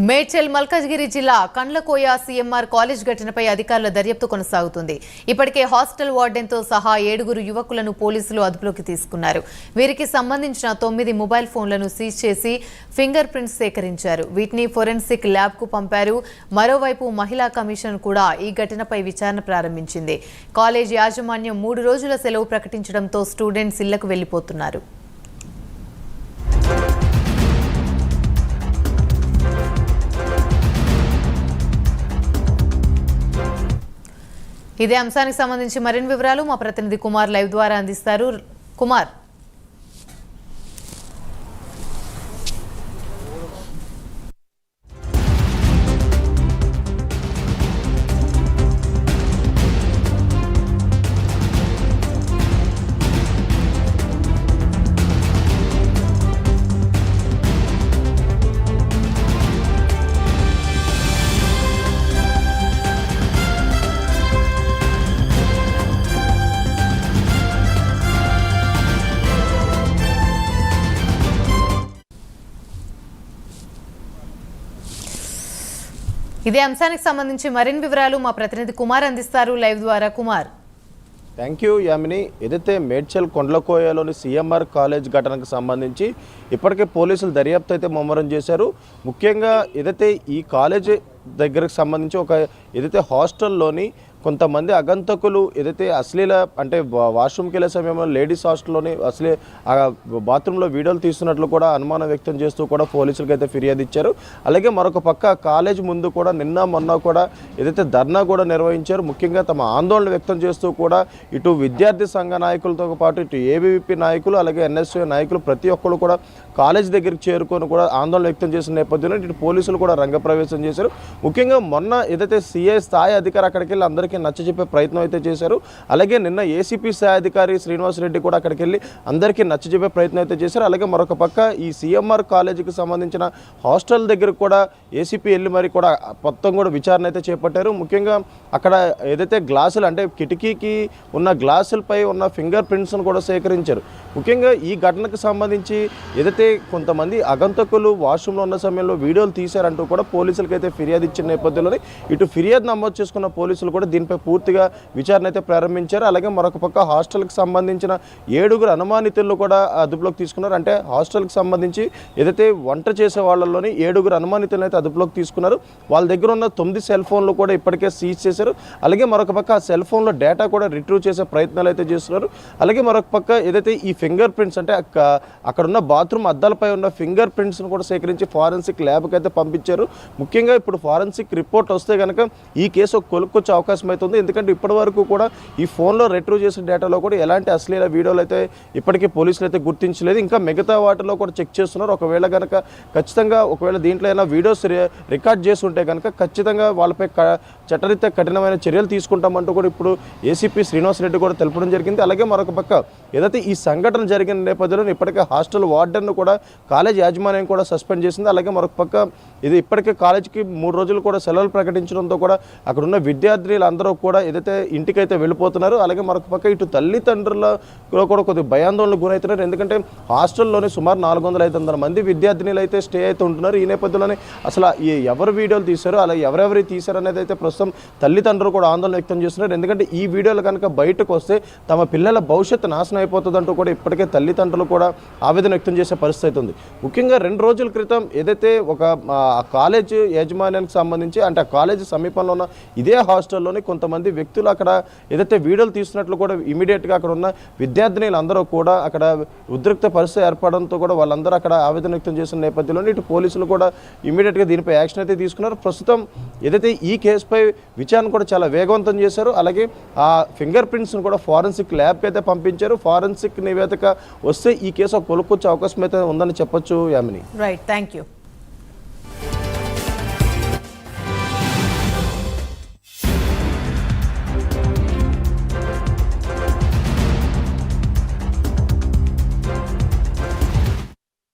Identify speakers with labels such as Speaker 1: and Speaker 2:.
Speaker 1: మేడ్చల్ మల్కాజ్గిరి జిల్లా Kandlakoya CMR college ఘటనపై అధికారుల దర్యాప్తు కొనసాగుతుంది. ఇప్పటికే హాస్టల్ వార్డెన్తో సహా 7 యువకులను పోలీసులు అదుపులోకి తీసుకున్నారు. వీరికి సంబంధించిన 9 మొబైల్ ఫోన్లను సీజ్ చేసి ఫింగర్ ప్రింట్స్ సేకరించారు. వీటిని ఫోరెన్సిక్ ల్యాబ్కు పంపారు. మరోవైపు మహిళా కమిషన్ కూడా ఈ ఘటనపై విచారణ ప్రారంభించింది. కాలేజ్ యాజమాన్యం 3 రోజుల సెలవు ప్రకటించడంతో స్టూడెంట్స్ ఇళ్లకు వెళ్లిపోతున్నారు. ఇదే అంశానికి సంబంధించి మరిన్ని వివరాలు మా ప్రతినిధి కుమార్ లైవ్ ద్వారా అందిస్తారు. కుమార్, ఇదే అంశానికి సంబంధించి మరిన్ని వివరాలు మా ప్రతినిధి కుమార్ అందిస్తారు లైవ్ ద్వారా. Kumar,
Speaker 2: thank you Yamini. ఏదైతే మేడ్చల్ కొండ్లకోయలోని సీఎంఆర్ కాలేజ్ ఘటనకు సంబంధించి ఇప్పటికే పోలీసులు దర్యాప్తు అయితే ముమ్మరం చేశారు. ముఖ్యంగా ఏదైతే ఈ కాలేజ్ దగ్గరకు సంబంధించి ఏదైతే హాస్టల్లోని కొంతమంది అగంతకులు ఏదైతే అశ్లీల అంటే వాష్రూమ్కి వెళ్ళే సమయంలో లేడీస్ హాస్టల్లోని బాత్రూంలో వీడియోలు తీస్తున్నట్లు కూడా అనుమానం వ్యక్తం చేస్తూ కూడా పోలీసులకు అయితే ఫిర్యాదు ఇచ్చారు. అలాగే మరొక పక్క కాలేజ్ ముందు కూడా నిన్న మొన్న కూడా ఏదైతే ధర్నా కూడా నిర్వహించారు. ముఖ్యంగా తమ ఆందోళన వ్యక్తం చేస్తూ కూడా ఇటు విద్యార్థి సంఘ నాయకులతో పాటు ఇటు ఏబీవీపీ నాయకులు అలాగే ఎన్ఎస్యూ నాయకులు ప్రతి ఒక్కరు కూడా కాలేజ్ దగ్గరికి చేరుకొని కూడా ఆందోళన వ్యక్తం చేసిన నేపథ్యంలో ఇటు పోలీసులు కూడా రంగప్రవేశం చేశారు. ముఖ్యంగా మొన్న ఏదైతే సిఐ స్థాయి అధికారి అక్కడికి వెళ్ళి అందరికీ నచ్చజెప్పే ప్రయత్నం అయితే చేశారు. అలాగే నిన్న ఏసీపీ స్థాయి అధికారి శ్రీనివాస్ రెడ్డి కూడా అక్కడికి వెళ్ళి అందరికీ నచ్చజెప్పే ప్రయత్నం అయితే చేశారు. అలాగే మరొక పక్క ఈ సీఎంఆర్ కాలేజీకి సంబంధించిన హాస్టల్ దగ్గర కూడా ఏసీపీ వెళ్ళి మరి కూడా మొత్తం కూడా విచారణ అయితే చేపట్టారు. ముఖ్యంగా అక్కడ ఏదైతే గ్లాసులు అంటే కిటికీకి ఉన్న గ్లాసులపై ఉన్న ఫింగర్ ప్రింట్స్ను కూడా సేకరించారు. ముఖ్యంగా ఈ ఘటనకు సంబంధించి ఏదైతే కొంతమంది అగంతకులు వాష్రూమ్లో ఉన్న సమయంలో వీడియోలు తీశారంటూ కూడా పోలీసులకు అయితే ఫిర్యాదు ఇచ్చిన నేపథ్యంలోనే ఇటు ఫిర్యాదు నమోదు చేసుకున్న పోలీసులు కూడా దీనిపై పూర్తిగా విచారణ అయితే ప్రారంభించారు. అలాగే మరొక పక్క హాస్టల్కి సంబంధించిన 7 అనుమానితులను కూడా అదుపులోకి తీసుకున్నారు. అంటే హాస్టల్కి సంబంధించి ఏదైతే వంట చేసే వాళ్ళలోని 7 అనుమానితులను అయితే అదుపులోకి తీసుకున్నారు. వాళ్ళ దగ్గర ఉన్న 9 సెల్ ఫోన్లు కూడా ఇప్పటికే సీజ్ చేశారు. అలాగే మరొక పక్క ఆ సెల్ ఫోన్లో డేటా కూడా రిట్రీవ్ చేసే ప్రయత్నాలు అయితే చేస్తున్నారు. అలాగే మరొక పక్క ఏదైతే ఈ ఫింగర్ ప్రింట్స్ అంటే అక్కడ ఉన్న బాత్రూమ్ అద్దాలపై ఉన్న ఫింగర్ ప్రింట్స్ను కూడా సేకరించి ఫారెన్సిక్ ల్యాబ్కి అయితే పంపించారు. ముఖ్యంగా ఇప్పుడు ఫారెన్సిక్ రిపోర్ట్ వస్తే కనుక ఈ కేసు కొలుక్కొచ్చే అవకాశం అవుతుంది. ఎందుకంటే ఇప్పటి వరకు కూడా ఈ ఫోన్లో రిట్రీవ్ చేసిన డేటాలో కూడా ఎలాంటి అశ్లీల వీడియోలు అయితే ఇప్పటికీ పోలీసులు అయితే గుర్తించలేదు. ఇంకా మిగతా వాటిలో కూడా చెక్ చేస్తున్నారు. ఒకవేళ కనుక ఖచ్చితంగా ఒకవేళ దీంట్లో ఏమైనా వీడియోస్ రికార్డ్ చేసి ఉంటే కనుక ఖచ్చితంగా వాళ్ళపై చట్టరీత్యా కఠినమైన చర్యలు తీసుకుంటామంటూ కూడా ఇప్పుడు ఏసీపీ శ్రీనివాస్ రెడ్డి కూడా తెలపడం జరిగింది. అలాగే మరొక పక్క ఏదైతే ఈ సంఘటన జరిగిన నేపథ్యంలో ఇప్పటికే హాస్టల్ వార్డెన్ను కూడా కాలేజ్ యాజమాన్యం కూడా సస్పెండ్ చేసింది. అలాగే మరొక పక్క ఇది ఇప్పటికే కాలేజీకి 3 రోజులు కూడా సెలవులు ప్రకటించడంతో కూడా అక్కడ ఉన్న విద్యార్థులందరూ కూడా ఏదైతే ఇంటికైతే వెళ్ళిపోతున్నారు. అలాగే మరొక పక్క ఇటు తల్లిదండ్రులలో కూడా కొద్దిగా భయాందోళనకు గురవుతున్నారు. ఎందుకంటే హాస్టల్లోనే సుమారు 400-500 మంది విద్యార్థినులు అయితే స్టే అయితే ఉంటున్నారు. ఈ నేపథ్యంలోనే అసలు ఎవరు వీడియోలు తీశారో అలా ఎవరెవరు తీశారు అనేది అయితే ప్రస్తుతం తల్లిదండ్రులు కూడా ఆందోళన వ్యక్తం చేస్తున్నారు. ఎందుకంటే ఈ వీడియోలు కనుక బయటకు వస్తే తమ పిల్లల భవిష్యత్తు నాశనం అయిపోతుందంటూ కూడా ఇప్పటికే తల్లిదండ్రులు కూడా ఆవేదన వ్యక్తం చేసే పరిస్థితి ఉంది. ముఖ్యంగా 2 రోజుల క్రితం ఏదైతే ఒక కాలేజ్ యాజమాన్యానికి సంబంధించి అంటే ఆ కాలేజీ సమీపంలో ఉన్న ఇదే హాస్టల్లోని కొంతమంది వ్యక్తులు అక్కడ ఏదైతే వీడియోలు తీస్తున్నట్లు కూడా ఇమీడియట్గా అక్కడ ఉన్న విద్యార్థినులు అందరూ కూడా అక్కడ ఉద్రిక్త పరిస్థితి ఏర్పడంతో కూడా వాళ్ళందరూ అక్కడ ఆవేదన వ్యక్తం చేసిన నేపథ్యంలో ఇటు పోలీసులు కూడా ఇమీడియట్గా దీనిపై యాక్షన్ అయితే తీసుకున్నారు. ప్రస్తుతం ఏదైతే ఈ కేసుపై విచారణ కూడా చాలా వేగవంతం చేశారు. అలాగే ఆ ఫింగర్ ప్రింట్స్ను కూడా ఫారెన్సిక్ ల్యాబ్కి అయితే పంపించారు. ఫారెన్సిక్ నివేదిక వస్తే ఈ కేసు కొలుక్కొచ్చే అవకాశం అయితే ఉందని చెప్పొచ్చు యామిని.
Speaker 1: Right, thank you.